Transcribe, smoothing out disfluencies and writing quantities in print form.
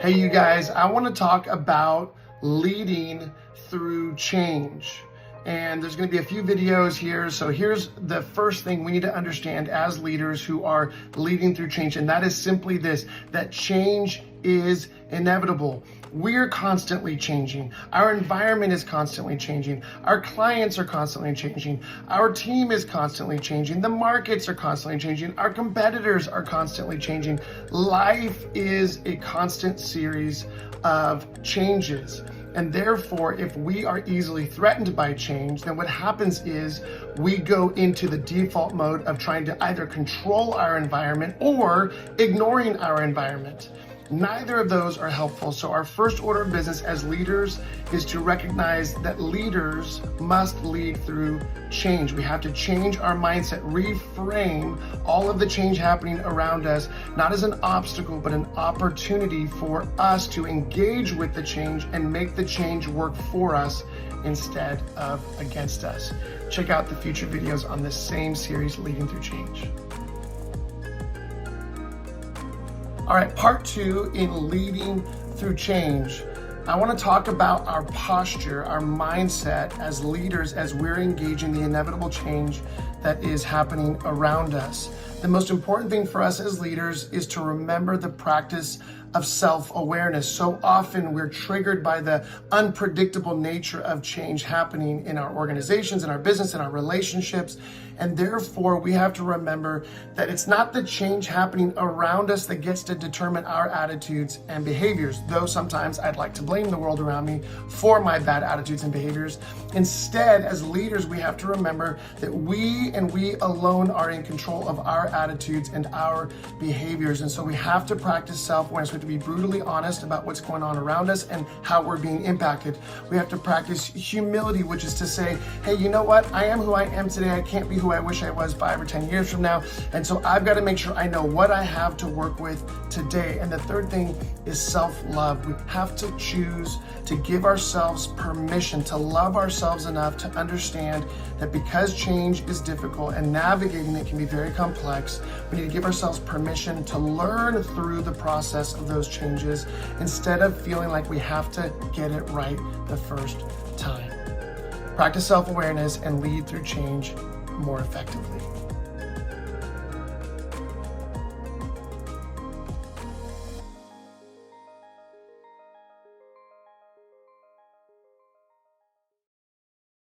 Hey, you guys, I want to talk about leading through change. And there's going to be a few videos here. So here's the first thing we need to understand as leaders who are leading through change. And that is simply this, that change is inevitable. We're constantly changing. Our environment is constantly changing. Our clients are constantly changing. Our team is constantly changing. The markets are constantly changing. Our competitors are constantly changing. Life is a constant series of changes. And therefore, if we are easily threatened by change, then what happens is we go into the default mode of trying to either control our environment or ignoring our environment. Neither of those are helpful. So our first order of business as leaders is to recognize that leaders must lead through change. We have to change our mindset, reframe all of the change happening around us, not as an obstacle, but an opportunity for us to engage with the change and make the change work for us instead of against us. Check out the future videos on this same series, Leading Through Change. All right, part 2 in leading through change. I want to talk about our posture, our mindset as leaders as we're engaging the inevitable change that is happening around us. The most important thing for us as leaders is to remember the practice of self-awareness. So often we're triggered by the unpredictable nature of change happening in our organizations, in our business, in our relationships. And therefore we have to remember that it's not the change happening around us that gets to determine our attitudes and behaviors, though sometimes I'd like to blame the world around me for my bad attitudes and behaviors. Instead, as leaders, we have to remember that we and we alone are in control of our attitudes and our behaviors. And so we have to practice self-awareness. We have to be brutally honest about what's going on around us and how we're being impacted. We have to practice humility, which is to say, hey, you know what? I am who I am today. I can't be who I wish I was 5 or 10 years from now. And so I've got to make sure I know what I have to work with today. And the third thing is self-love. We have to choose to give ourselves permission to love ourselves enough to understand that because change is difficult and navigating it can be very complex, we need to give ourselves permission to learn through the process of those changes instead of feeling like we have to get it right the first time. Practice self-awareness and lead through change more effectively.